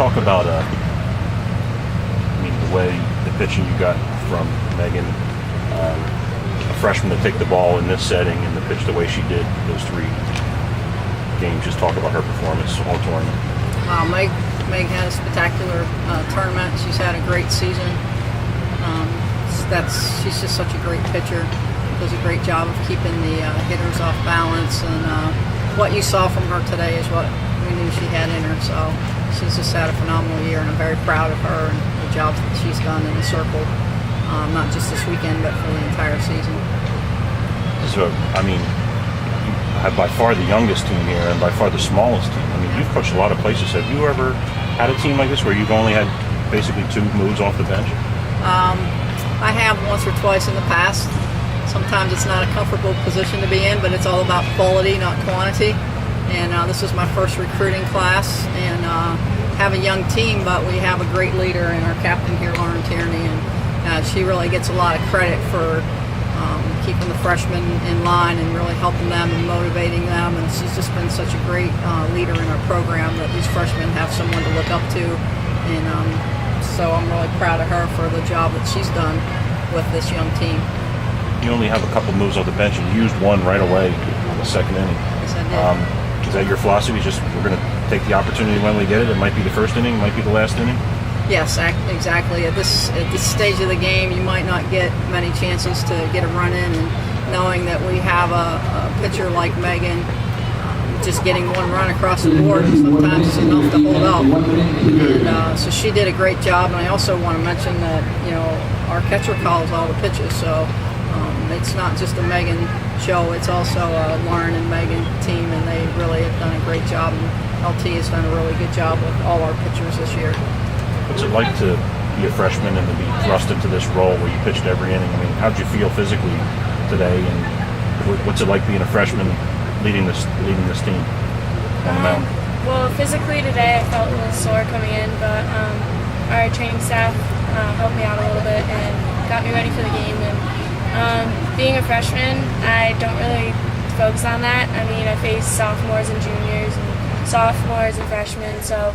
talk about, the way the pitching you got from Megan, a freshman to take the ball in this setting and to pitch the way she did those 3 games? Just talk about her performance all tournament. Meg had a spectacular tournament. She's had a great season. She's just such a great pitcher. Does a great job of keeping the hitters off balance, and what you saw from her today is what we knew she had in her. So she's just had a phenomenal year, and I'm very proud of her and the job that she's done in the circle, not just this weekend, but for the entire season. So, you have by far the youngest team here and by far the smallest team. You've coached a lot of places. Have you ever had a team like this where you've only had basically 2 moves off the bench? I have once or twice in the past. Sometimes it's not a comfortable position to be in, but it's all about quality, not quantity. And this was my first recruiting class, and have a young team, but we have a great leader in our captain here, Lauren Tierney, and she really gets a lot of credit for keeping the freshmen in line and really helping them and motivating them. And she's just been such a great leader in our program that these freshmen have someone to look up to. And so I'm really proud of her for the job that she's done with this young team. You only have a couple moves off the bench and used one right away in the second inning. Yes, I did. Is that your philosophy? Just we're going to take the opportunity when we get it? It might be the first inning, it might be the last inning? Yes, exactly. At this stage of the game, you might not get many chances to get a run in, and knowing that we have a pitcher like Megan, just getting one run across the board sometimes is enough to hold up. And so she did a great job. And I also want to mention that our catcher calls all the pitches, so it's not just a Megan show. It's also a Lauren and Megan team, and they really have done a great job. And LT has done a really good job with all our pitchers this year. What's it like to be a freshman and to be thrust into this role where you pitched every inning? How did you feel physically today, and what's it like being a freshman leading this team on the mound? Well, physically today I felt a little sore coming in, but our training staff helped me out a little bit and got me ready for the game. And being a freshman, I don't really focus on that. I face sophomores and juniors and sophomores and freshmen, so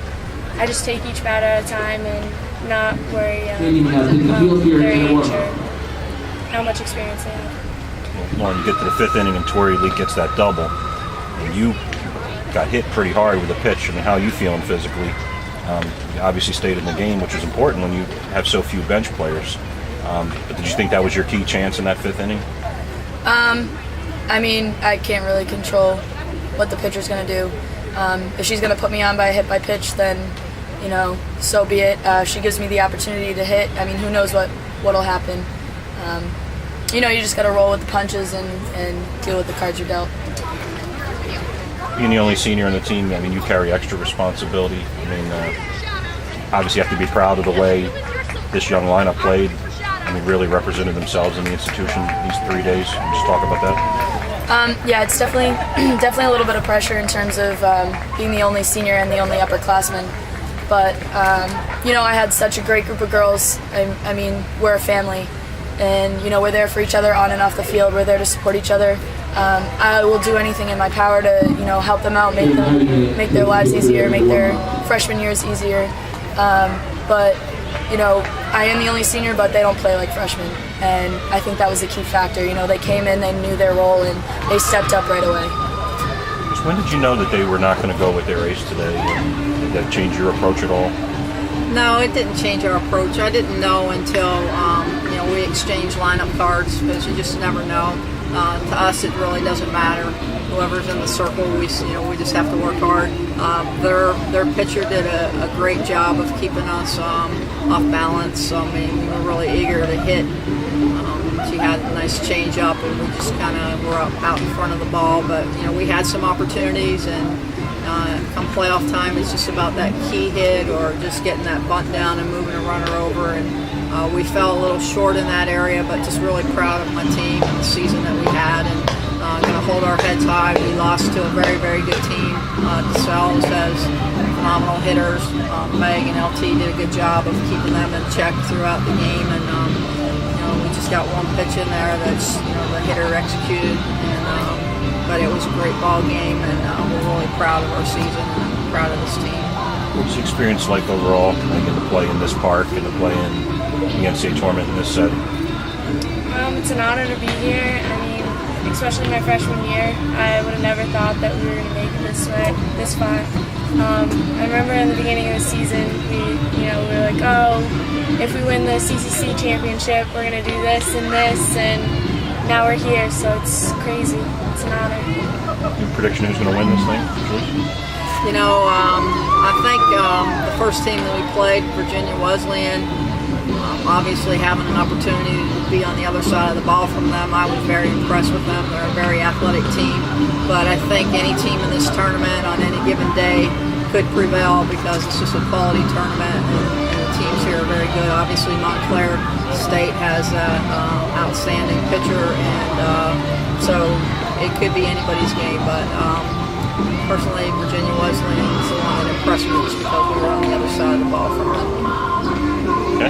I just take each bat at a time and not worry their age or how much experience they have. Lauren, you get to the 5th inning and Tori Lee gets that double, and you got hit pretty hard with a pitch. How are you feeling physically? You obviously stayed in the game, which is important when you have so few bench players. But did you think that was your key chance in that 5th inning? I can't really control what the pitcher's going to do. If she's going to put me on by a hit by pitch, then so be it. She gives me the opportunity to hit. Who knows what'll happen. You just got to roll with the punches and deal with the cards you're dealt. Being the only senior on the team, you carry extra responsibility. Obviously you have to be proud of the way this young lineup played. Really represented themselves in the institution these 3 days. Just talk about that. Yeah, it's definitely a little bit of pressure in terms of being the only senior and the only upperclassman. But I had such a great group of girls. We're a family, and we're there for each other on and off the field. We're there to support each other. I will do anything in my power to help them out, make their lives easier, make their freshman years easier. But I am the only senior, but they don't play like freshmen, and I think that was a key factor. They came in, they knew their role, and they stepped up right away. When did you know that they were not going to go with their ace today? Did that change your approach at all? No, it didn't change our approach. I didn't know until we exchanged lineup cards, because you just never know. To us, it really doesn't matter. Whoever's in the circle, we just have to work hard. Their pitcher did a great job of keeping us off balance. We were really eager to hit. She had a nice change up, and we just kind of were out in front of the ball. But we had some opportunities, and come playoff time, it's just about that key hit or just getting that bunt down and moving a runner over. And we fell a little short in that area, but just really proud of my team and the season that we had. And going to hold our heads high. We lost to a very, very good team. DeSales has phenomenal hitters. Meg and LT did a good job of keeping them in check throughout the game. And we just got one pitch in there that's the hitter executed. But it was a great ball game, and we're really proud of our season and proud of this team. What's the experience like overall, getting to play in this park and to play in the NCAA tournament in this setting? It's an honor to be here. I mean, especially my freshman year, I would have never thought that we were going to make it this far. I remember in the beginning of the season, we were like, oh, if we win the CCC championship, we're going to do this, and now we're here. So it's crazy. It's an honor. Your prediction who's going to win this thing? I think the first team that we played, Virginia Wesleyan, obviously having an opportunity to be on the other side of the ball from them, I was very impressed with them. They're a very athletic team, but I think any team in this tournament on any given day could prevail because it's just a quality tournament and the teams here are very good. Obviously Montclair State has an outstanding pitcher, and so it could be anybody's game, but personally Virginia Wesleyan is the one that impressed me just because we were on the other